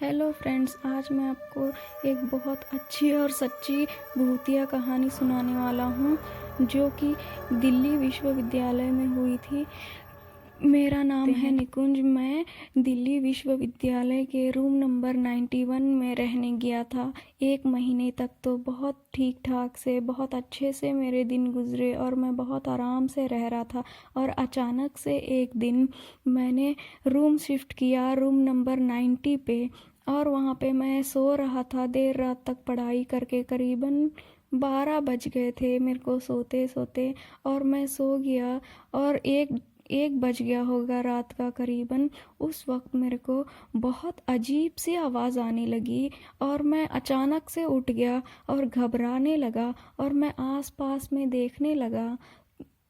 Hello friends, आज मैं आपको एक बहुत अच्छी और सच्ची भूतिया कहानी सुनाने वाला हूँ जो कि दिल्ली विश्वविद्यालय में हुई थी। मेरा नाम है निकुंज। मैं दिल्ली विश्वविद्यालय के रूम नंबर 91 में रहने गया था। 1 महीने तक तो बहुत ठीक ठाक से, बहुत अच्छे से मेरे दिन गुजरे और मैं बहुत आराम से रह रहा था। और अचानक से एक दिन मैंने रूम शिफ्ट किया, रूम नंबर 90 पे। और वहाँ पे मैं सो रहा था देर रात तक पढ़ाई करके। करीबन 12 बज गए थे मेरे को सोते सोते, और मैं सो गया। और एक बज गया होगा रात का करीबन। उस वक्त मेरे को बहुत अजीब सी आवाज़ आने लगी और मैं अचानक से उठ गया और घबराने लगा। और मैं आस पास में देखने लगा।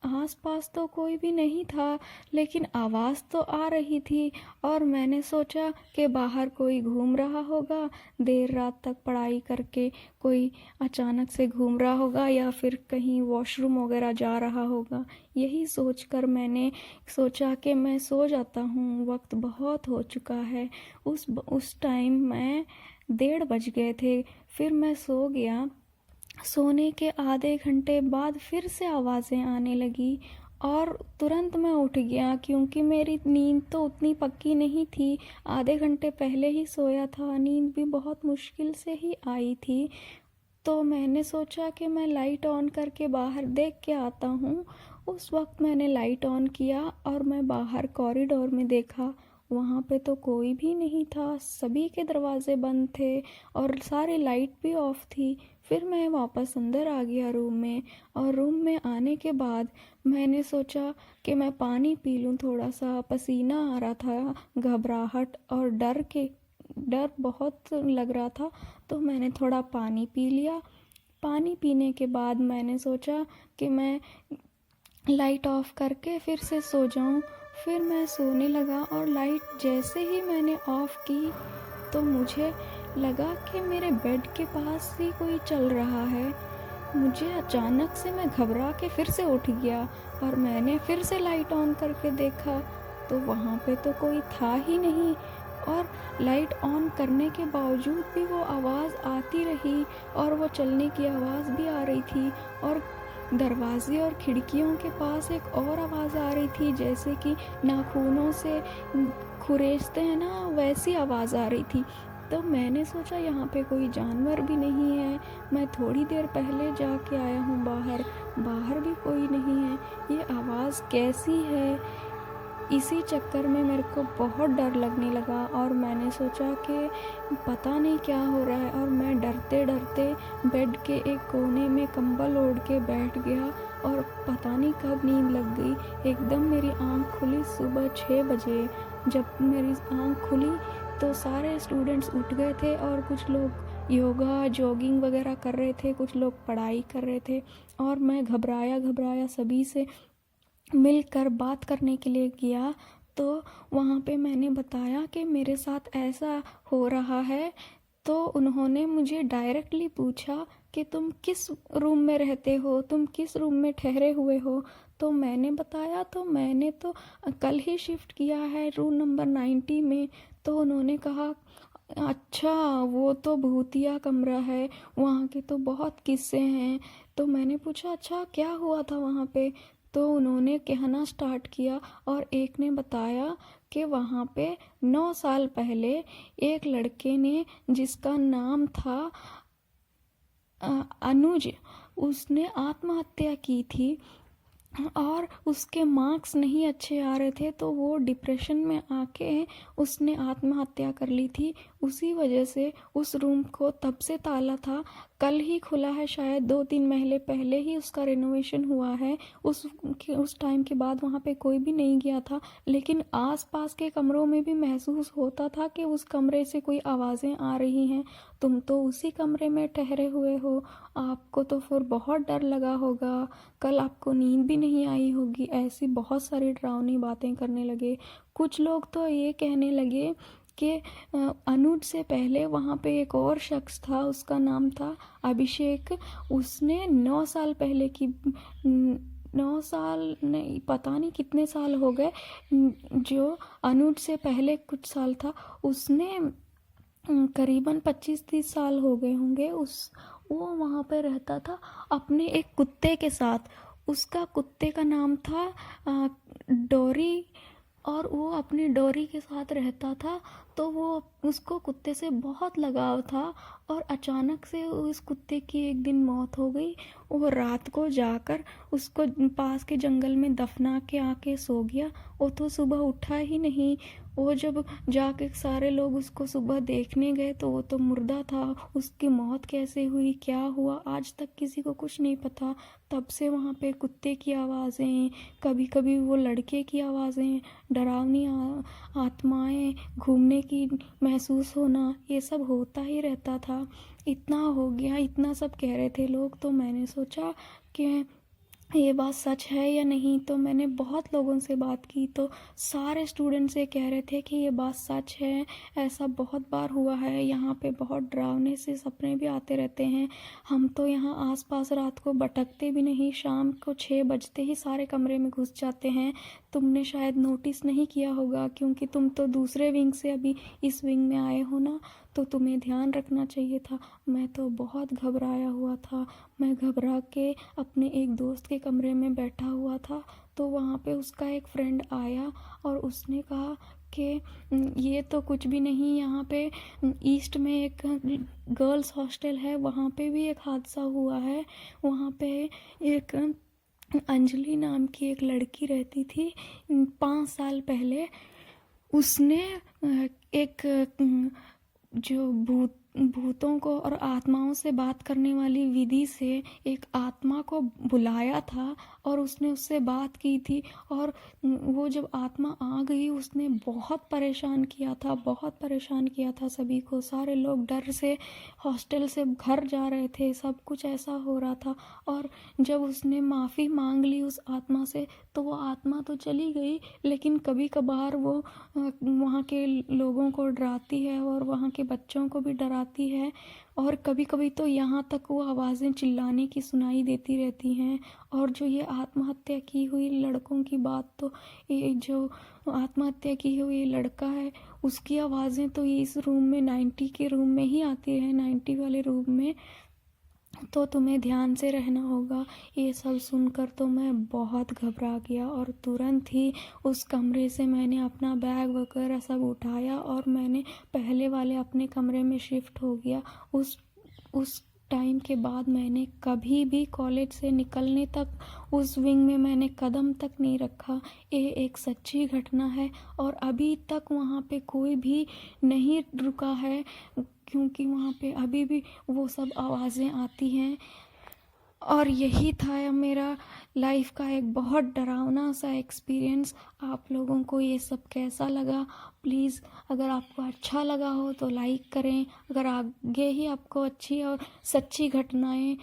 आस पास तो कोई भी नहीं था, लेकिन आवाज़ तो आ रही थी। और मैंने सोचा कि बाहर कोई घूम रहा होगा, देर रात तक पढ़ाई करके कोई अचानक से घूम रहा होगा या फिर कहीं वॉशरूम वगैरह जा रहा होगा। यही सोचकर मैंने सोचा कि मैं सो जाता हूँ, वक्त बहुत हो चुका है। उस टाइम मैं 1:30 बज गए थे। फिर मैं सो गया। सोने के आधे घंटे बाद फिर से आवाज़ें आने लगी और तुरंत मैं उठ गया, क्योंकि मेरी नींद तो उतनी पक्की नहीं थी। आधे घंटे पहले ही सोया था, नींद भी बहुत मुश्किल से ही आई थी। तो मैंने सोचा कि मैं लाइट ऑन करके बाहर देख के आता हूँ। उस वक्त मैंने लाइट ऑन किया और मैं बाहर कॉरिडोर में देखा। वहाँ पे तो कोई भी नहीं था, सभी के दरवाजे बंद थे और सारी लाइट भी ऑफ थी। फिर मैं वापस अंदर आ गया रूम में। और रूम में आने के बाद मैंने सोचा कि मैं पानी पी लूँ थोड़ा सा। पसीना आ रहा था, घबराहट और डर बहुत लग रहा था। तो मैंने थोड़ा पानी पी लिया। पानी पीने के बाद मैंने सोचा कि मैं लाइट ऑफ करके फिर से सो जाऊं। फिर मैं सोने लगा और लाइट जैसे ही मैंने ऑफ की तो मुझे लगा कि मेरे बेड के पास ही कोई चल रहा है। मुझे अचानक से, मैं घबरा के फिर से उठ गया और मैंने फिर से लाइट ऑन करके देखा तो वहाँ पे तो कोई था ही नहीं। और लाइट ऑन करने के बावजूद भी वो आवाज़ आती रही और वो चलने की आवाज़ भी आ रही थी। और दरवाजे और खिड़कियों के पास एक और आवाज़ आ रही थी, जैसे कि नाखूनों से खुरेसते हैं ना, वैसी आवाज़ आ रही थी। तो मैंने सोचा यहाँ पे कोई जानवर भी नहीं है। मैं थोड़ी देर पहले जाके आया हूँ बाहर, बाहर भी कोई नहीं है। ये आवाज़ कैसी है? इसी चक्कर में मेरे को बहुत डर लगने लगा और मैंने सोचा कि पता नहीं क्या हो रहा है। और मैं डरते डरते बेड के एक कोने में कंबल ओढ़ के बैठ गया और पता नहीं कब नींद लग गई। एकदम मेरी आँख खुली सुबह 6 बजे। जब मेरी आँख खुली तो सारे स्टूडेंट्स उठ गए थे और कुछ लोग योगा जॉगिंग वगैरह कर रहे थे, कुछ लोग पढ़ाई कर रहे थे। और मैं घबराया घबराया सभी से मिलकर बात करने के लिए गया। तो वहाँ पे मैंने बताया कि मेरे साथ ऐसा हो रहा है। तो उन्होंने मुझे डायरेक्टली पूछा कि तुम किस रूम में रहते हो, तुम किस रूम में ठहरे हुए हो। तो मैंने बताया तो मैंने तो कल ही शिफ्ट किया है रूम नंबर 90 में। तो उन्होंने कहा अच्छा, वो तो भूतिया कमरा है, वहाँ के तो बहुत किस्से हैं। तो मैंने पूछा अच्छा क्या हुआ था वहाँ पे। तो उन्होंने कहना स्टार्ट किया और एक ने बताया कि वहाँ पे 9 साल पहले एक लड़के ने, जिसका नाम था अनुज, उसने आत्महत्या की थी। और उसके मार्क्स नहीं अच्छे आ रहे थे तो वो डिप्रेशन में आके उसने आत्महत्या कर ली थी। उसी वजह से उस रूम को तब से ताला था। कल ही खुला है, शायद 2-3 महीने पहले ही उसका रिनोवेशन हुआ है। उस टाइम के बाद वहाँ पे कोई भी नहीं गया था, लेकिन आसपास के कमरों में भी महसूस होता था कि उस कमरे से कोई आवाज़ें आ रही हैं। तुम तो उसी कमरे में ठहरे हुए हो, आपको तो फिर बहुत डर लगा होगा, कल आपको नींद भी नहीं आई होगी। ऐसी बहुत सारी डरावनी बातें करने लगे। कुछ लोग तो ये कहने लगे कि अनुज से पहले वहाँ पे एक और शख्स था, उसका नाम था अभिषेक। उसने 9 साल पहले की 9 साल नहीं, पता नहीं कितने साल हो गए, जो अनुज से पहले कुछ साल था, उसने करीबन 25-30 साल हो गए होंगे। वो वहाँ पे रहता था अपने एक कुत्ते के साथ। उसका कुत्ते का नाम था डोरी, और वो अपनी डोरी के साथ रहता था। तो वो उसको कुत्ते से बहुत लगाव था, और अचानक से उस कुत्ते की एक दिन मौत हो गई। वो रात को जाकर उसको पास के जंगल में दफना के आके सो गया। वो तो सुबह उठा ही नहीं। वो जब जाके सारे लोग उसको सुबह देखने गए तो वो तो मुर्दा था। उसकी मौत कैसे हुई, क्या हुआ, आज तक किसी को कुछ नहीं पता। तब से वहाँ पे कुत्ते की आवाज़ें, कभी कभी वो लड़के की आवाज़ें, डरावनी आत्माएं घूमने की महसूस होना, ये सब होता ही रहता था। इतना हो गया, इतना सब कह रहे थे लोग, तो मैंने सोचा कि ये बात सच है या नहीं। तो मैंने बहुत लोगों से बात की, तो सारे स्टूडेंट्स ये कह रहे थे कि ये बात सच है, ऐसा बहुत बार हुआ है। यहाँ पे बहुत डरावने से सपने भी आते रहते हैं। हम तो यहाँ आसपास रात को भटकते भी नहीं, शाम को 6 बजते ही सारे कमरे में घुस जाते हैं। तुमने शायद नोटिस नहीं किया होगा, क्योंकि तुम तो दूसरे विंग से अभी इस विंग में आए हो ना, तो तुम्हें ध्यान रखना चाहिए था। मैं तो बहुत घबराया हुआ था। मैं घबरा के अपने एक दोस्त के कमरे में बैठा हुआ था। तो वहाँ पे उसका एक फ्रेंड आया और उसने कहा कि ये तो कुछ भी नहीं, यहाँ पे ईस्ट में एक गर्ल्स हॉस्टल है, वहाँ पे भी एक हादसा हुआ है। वहाँ पे एक अंजलि नाम की एक लड़की रहती थी। 5 साल पहले उसने एक जो भूतों को और आत्माओं से बात करने वाली विधि से एक आत्मा को बुलाया था, और उसने उससे बात की थी। और वो जब आत्मा आ गई, उसने बहुत परेशान किया था, बहुत परेशान किया था सभी को। सारे लोग डर से हॉस्टल से घर जा रहे थे, सब कुछ ऐसा हो रहा था। और जब उसने माफ़ी मांग ली उस आत्मा से, तो वो आत्मा तो चली गई, लेकिन कभी कभार वो वहाँ के लोगों को डराती है और वहाँ के बच्चों को भी डराती है। और कभी कभी तो यहाँ तक वो आवाज़ें चिल्लाने की सुनाई देती रहती हैं। और जो ये आत्महत्या की हुई लड़कों की बात, तो ये जो आत्महत्या की हुई लड़का है, उसकी आवाज़ें तो ये इस रूम में 90 के रूम में ही आती है, 90 वाले रूम में। तो तुम्हें ध्यान से रहना होगा। ये सब सुनकर तो मैं बहुत घबरा गया, और तुरंत ही उस कमरे से मैंने अपना बैग वगैरह सब उठाया और मैंने पहले वाले अपने कमरे में शिफ्ट हो गया। उस टाइम के बाद मैंने कभी भी कॉलेज से निकलने तक उस विंग में मैंने कदम तक नहीं रखा। ये एक सच्ची घटना है, और अभी तक वहाँ पे कोई भी नहीं रुका है, क्योंकि वहाँ पे अभी भी वो सब आवाज़ें आती हैं। और यही था मेरा लाइफ का एक बहुत डरावना सा एक्सपीरियंस। आप लोगों को ये सब कैसा लगा? प्लीज़ अगर आपको अच्छा लगा हो तो लाइक करें। अगर आगे ही आपको अच्छी और सच्ची घटनाएं